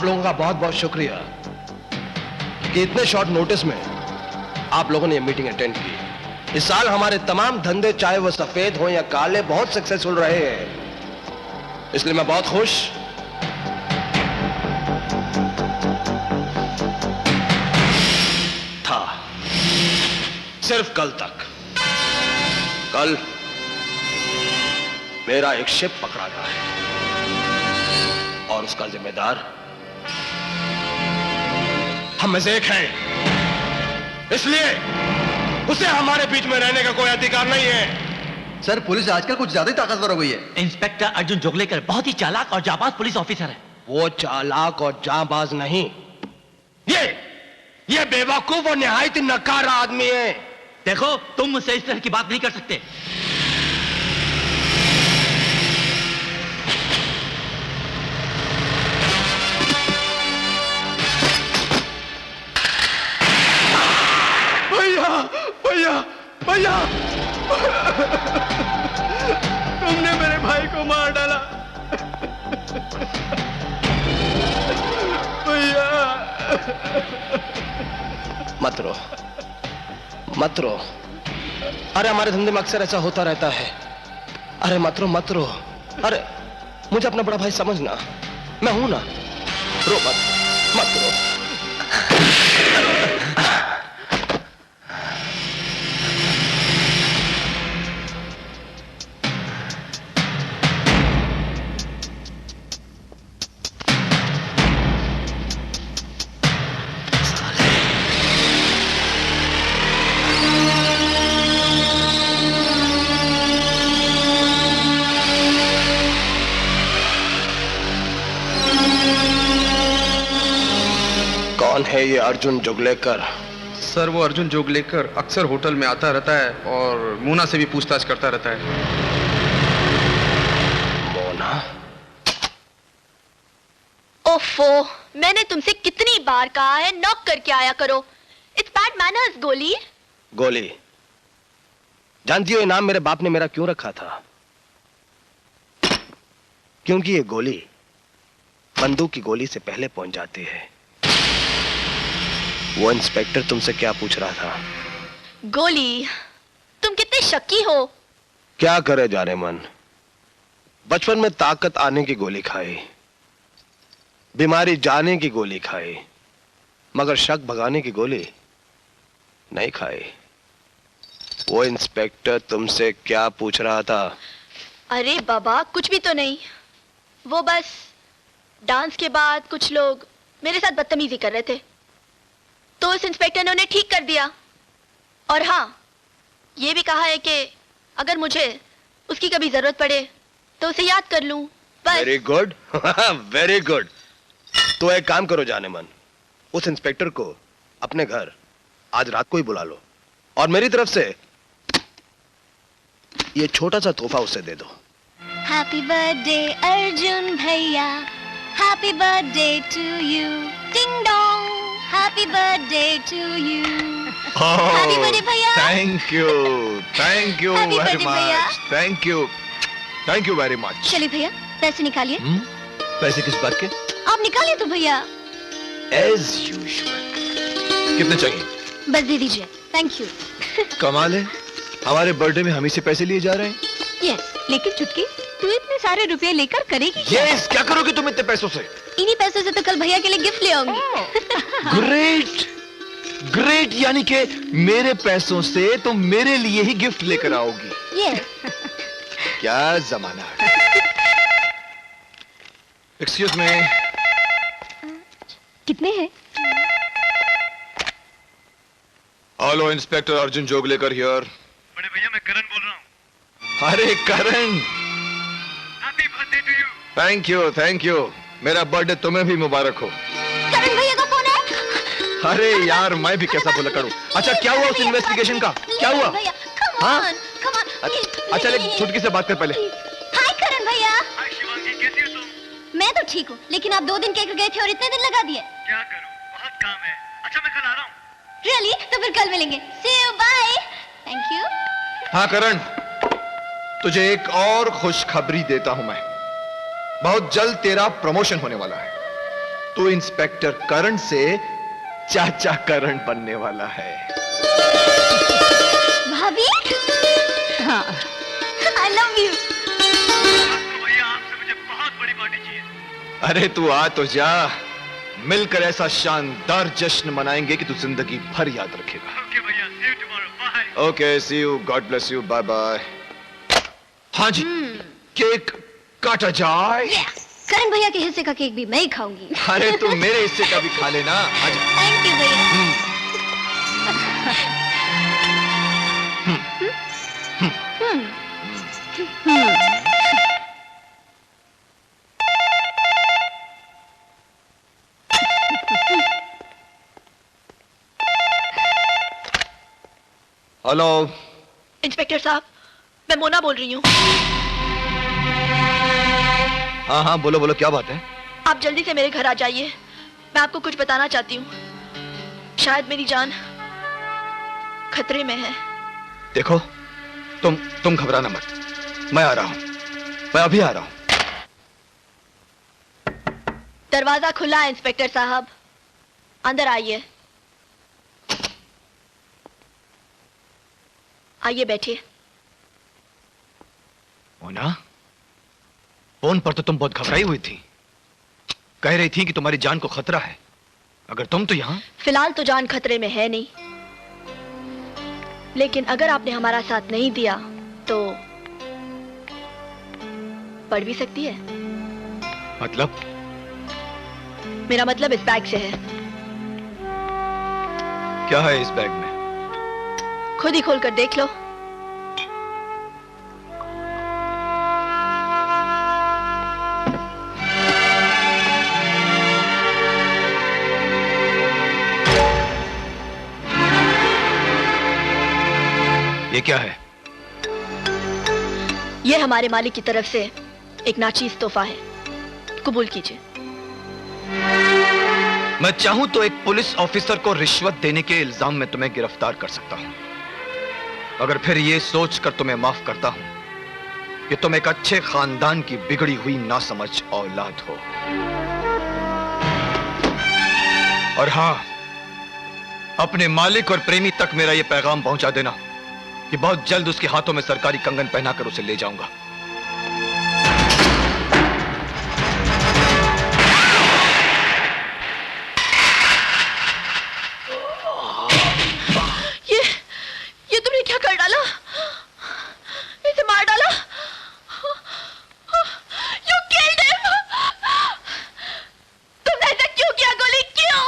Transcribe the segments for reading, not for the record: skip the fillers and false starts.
आप लोगों का बहुत बहुत शुक्रिया कि इतने शॉर्ट नोटिस में आप लोगों ने ये मीटिंग अटेंड की। इस साल हमारे तमाम धंधे, चाहे वो सफेद हो या काले, बहुत सक्सेसफुल रहे हैं, इसलिए मैं बहुत खुश। था सिर्फ कल तक। कल मेरा एक शिप पकड़ा गया है और उसका जिम्मेदार हम में से एक है, इसलिए उसे हमारे बीच में रहने का कोई अधिकार नहीं है। सर, पुलिस आजकल कुछ ज्यादा ही ताकतवर हो गई है। इंस्पेक्टर अर्जुन जोगलेकर बहुत ही चालाक और जाबाज पुलिस ऑफिसर है। वो चालाक और जाबाज नहीं, ये बेवकूफ और निहायत ही नकारा आदमी है। देखो, तुम मुझसे इस तरह की बात नहीं कर सकते। भैया भैया, तुमने मेरे भाई को मार डाला भैया। मत रो, मत रो। अरे हमारे धंधे में अक्सर ऐसा होता रहता है। अरे मत रो, मत रो। अरे मुझे अपना बड़ा भाई समझना, मैं हूं ना। रो मत, मत रो। कौन है ये अर्जुन जोगलेकर? सर, वो अर्जुन जोगलेकर अक्सर होटल में आता रहता है और मोना से भी पूछताछ करता रहता है। मोना? ओफो, मैंने तुमसे कितनी बार कहा है नॉक करके आया करो। It's bad manners. गोली? गोली? जानती हो ये नाम मेरे बाप ने मेरा क्यों रखा था? क्योंकि ये गोली बंदूक की गोली से पहले पहुंच जाती है। वो इंस्पेक्टर तुमसे क्या पूछ रहा था? गोली? तुम कितने शक्की हो। क्या करे जाने मन, बचपन में ताकत आने की गोली खाई, बीमारी जाने की गोली खाई, मगर शक भगाने की गोली नहीं खाई। वो इंस्पेक्टर तुमसे क्या पूछ रहा था? अरे बाबा, कुछ भी तो नहीं। वो बस डांस के बाद कुछ लोग मेरे साथ बदतमीजी कर रहे थे, तो उस इंस्पेक्टर ने उन्हें ठीक कर दिया। और हाँ, ये भी कहा है कि अगर मुझे उसकी कभी जरूरत पड़े तो उसे याद कर लूं। बस। Very good, very good. तो एक काम करो जाने मन, उस इंस्पेक्टर को अपने घर आज रात को ही बुला लो और मेरी तरफ से ये छोटा सा तोहफा उसे दे दो। हैप्पी बर्थडे अर्जुन भैया, happy birthday to you, ding dong, happy birthday to you. Happy birthday भैया। Thank you Happy very birthday, भैया। Much, thank you very much. चलिए भैया, पैसे निकालिए। पैसे किस बात के? आप निकालिए तो भैया। As usual. कितने चाहिए? बस दे दीजिए। Thank you. कमाल है, हमारे बर्थडे में हम ही से पैसे लिए जा रहे हैं। यस, लेकिन चुटकी, तू इतने सारे रुपए लेकर करेगी क्या? यस, क्या करोगे तुम इतने पैसों से? इन्हीं पैसों से तो कल भैया के लिए गिफ्ट ले आऊंगी। ग्रेट ग्रेट, यानी कि मेरे पैसों से तुम मेरे लिए ही गिफ्ट लेकर आओगी। यस। क्या जमाना है। Excuse me. कितने हैं? Hello, inspector Arjun Joglekar here. बड़े भैया, मैं करण बोल रहा हूँ। अरे Karan, happy birthday to you. Thank you. मेरा बर्थडे तुम्हें भी मुबारक हो। करण भैया का फोन है। अरे यार, मैं भी कैसा भुला करूं। अच्छा, क्या हुआ उस इन्वेस्टिगेशन का? क्या हुआ? भैया, come हाँ? on, come on, अच्छा, एक छुटकी से बात कर पहले। हाय करण भैया। हाय शिवांगी, कैसी हो तुम? मैं तो ठीक हूँ, लेकिन आप 2 दिन कह गए थे और इतने दिन लगा दिए। क्या करूं, बहुत काम है। अच्छा, मैं कल आ रहा हूँ। Really? तो फिर कल मिलेंगे। See you, bye. Thank you. हाँ करण, तुझे एक और खुशखबरी देता हूं मैं। बहुत जल्द तेरा प्रमोशन होने वाला है। तू इंस्पेक्टर करण से चाचा करण बनने वाला है। भाभी, हाँ, I love you। आपको भैया आपसे मुझे बहुत बड़ी पार्टी चाहिए। अरे तू आ तो जा, मिलकर ऐसा शानदार जश्न मनाएंगे कि तू जिंदगी भर याद रखेगा। ओके भैया, see you tomorrow, bye। Okay, see you, God bless you, bye bye. हाँ जी, केक काटा जाए। करण भैया के हिस्से का केक भी मैं ही खाऊंगी। अरे तू मेरे हिस्से का भी खा लेना। आजा। थैंक यू भैया। हेलो इंस्पेक्टर साहब, मैं मोना बोल रही हूँ। हाँ हाँ, बोलो बोलो, क्या बात है? आप जल्दी से मेरे घर आ जाइए, मैं आपको कुछ बताना चाहती हूँ। शायद मेरी जान खतरे में है। देखो, तुम घबराना मत, मैं आ रहा हूँ, मैं अभी आ रहा हूँ। दरवाजा खुला है इंस्पेक्टर साहब, अंदर आइए। आइए बैठिए। मोना, फोन पर तो तुम बहुत घबराई हुई थी, कह रही थी कि तुम्हारी जान को खतरा है। अगर तुम तो यहाँ। फिलहाल तो जान खतरे में है नहीं, लेकिन अगर आपने हमारा साथ नहीं दिया तो पड़ भी सकती है। मतलब? मेरा मतलब इस बैग से है। क्या है इस बैग में? खुद ही खोल कर देख लो। ये क्या है? ये हमारे मालिक की तरफ से एक नाचीज तोहफा है, कबूल कीजिए। मैं चाहूं तो एक पुलिस ऑफिसर को रिश्वत देने के इल्जाम में तुम्हें गिरफ्तार कर सकता हूं, अगर फिर यह सोचकर तुम्हें माफ करता हूं कि तुम एक अच्छे खानदान की बिगड़ी हुई नासमझ औलाद हो। और हां, अपने मालिक और प्रेमी तक मेरा यह पैगाम पहुंचा देना कि बहुत जल्द उसके हाथों में सरकारी कंगन पहनाकर उसे ले जाऊंगा। ये तुमने क्या कर डाला? इसे मार डाला? You killed him! तुमने ऐसा क्यों किया? गोली क्यों?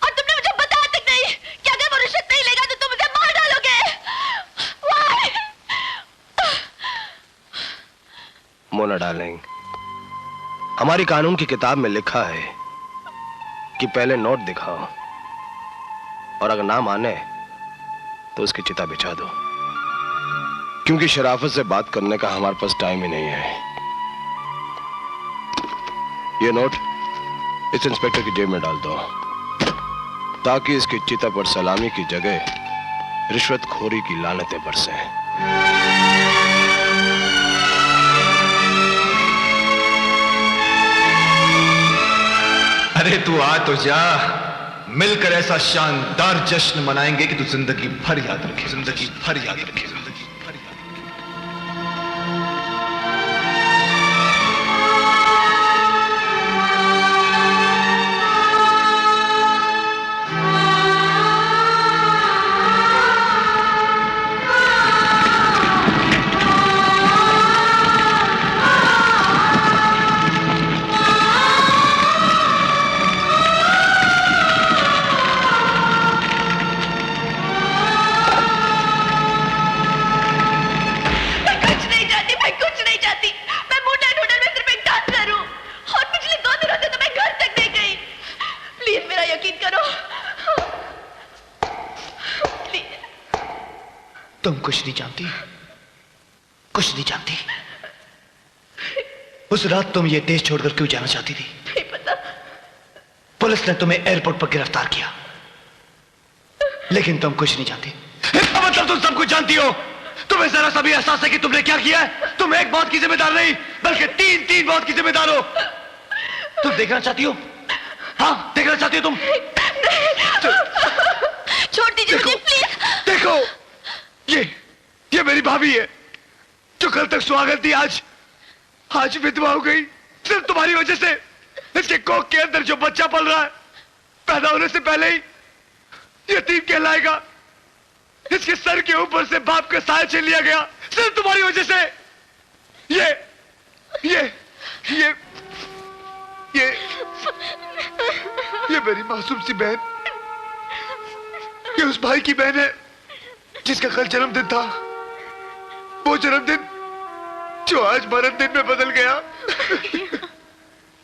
और तुमने मुझे बताया तक नहीं कि अगर वो रिश्वत नहीं लेगा तो तुम उसे मार डालोगे। Why? मोना डार्लिंग, हमारी कानून की किताब में लिखा है कि पहले नोट दिखाओ और अगर ना माने तो उसकी चिता बिछा दो, क्योंकि शराफत से बात करने का हमारे पास टाइम ही नहीं है। ये नोट इस इंस्पेक्टर की जेब में डाल दो, ताकि इसकी चिता पर सलामी की जगह रिश्वतखोरी की लानतें बरसें। अरे तू आ तो जा, मिलकर ऐसा शानदार जश्न मनाएंगे कि तू जिंदगी भर याद रखे, जिंदगी भर याद रखे, जिंदगी भर याद रखे। तुम कुछ नहीं जानती, कुछ नहीं जानती। उस रात तुम ये देश छोड़कर क्यों जाना चाहती थी? नहीं पता। पुलिस ने तुम्हें एयरपोर्ट पर गिरफ्तार किया, लेकिन तुम कुछ नहीं जानती। मतलब तुम सब कुछ जानती हो। तुम्हें जरा सा भी एहसास है कि तुमने क्या किया है? तुम एक मौत की जिम्मेदार नहीं, बल्कि तीन मौत की जिम्मेदार हो। तुम देखना चाहती हो हाँ, देखना चाहती हो तुम? छोड़ दीजिए मुझे प्लीज। देखो, ये मेरी भाभी है जो कल तक सुहागन थी, आज विधवा हो गई सिर्फ तुम्हारी वजह से। इसके कोख के अंदर जो बच्चा पल रहा है, पैदा होने से पहले ही यतीम कहलाएगा। इसके सर के ऊपर से बाप का साया छीन लिया गया सिर्फ तुम्हारी वजह से। ये मेरी मासूम सी बहन, ये उस भाई की बहन है जिसका कल जन्मदिन था। वो जन्मदिन जो आज मरण दिन में बदल गया।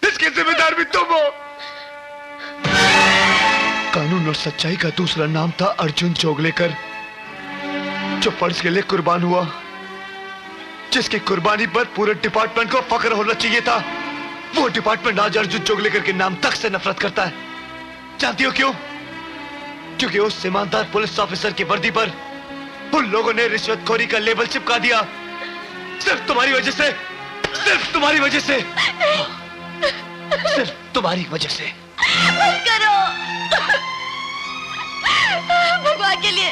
इसके जिम्मेदार भी तुम हो। कानून और सच्चाई का दूसरा नाम था अर्जुन जोगलेकर, जो फर्ज के लिए कुर्बान हुआ, जिसकी कुर्बानी पर पूरे डिपार्टमेंट को फख्र होना चाहिए था। वो डिपार्टमेंट आज अर्जुन जोगलेकर के नाम तक से नफरत करता है। जानती हो क्यों? क्योंकि उस ईमानदार पुलिस ऑफिसर की वर्दी पर उन लोगों ने रिश्वतखोरी का लेबल चिपका दिया। सिर्फ तुम्हारी वजह से, सिर्फ तुम्हारी वजह से, सिर्फ तुम्हारी वजह से। बस करो भगवान के लिए,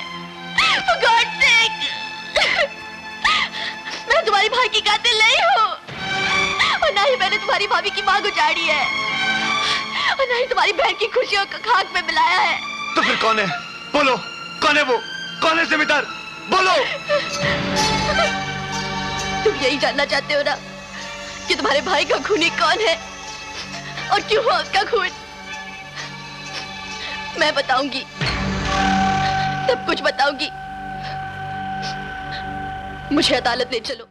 for God's sake। मैं तुम्हारी भाई की कातिल नहीं हूँ, और ना ही मैंने तुम्हारी भाभी की मांग उजाड़ी है, और ना ही तुम्हारी बहन की खुशियों को खाक में मिलाया है। तो फिर कौन है? बोलो, कौन है वो? कौन है जिम्मेदार? बोलो। तुम यही जानना चाहते हो ना कि तुम्हारे भाई का खूनी कौन है और क्यों हुआ उसका खून? मैं बताऊंगी, सब कुछ बताऊंगी। मुझे अदालत ले चलो।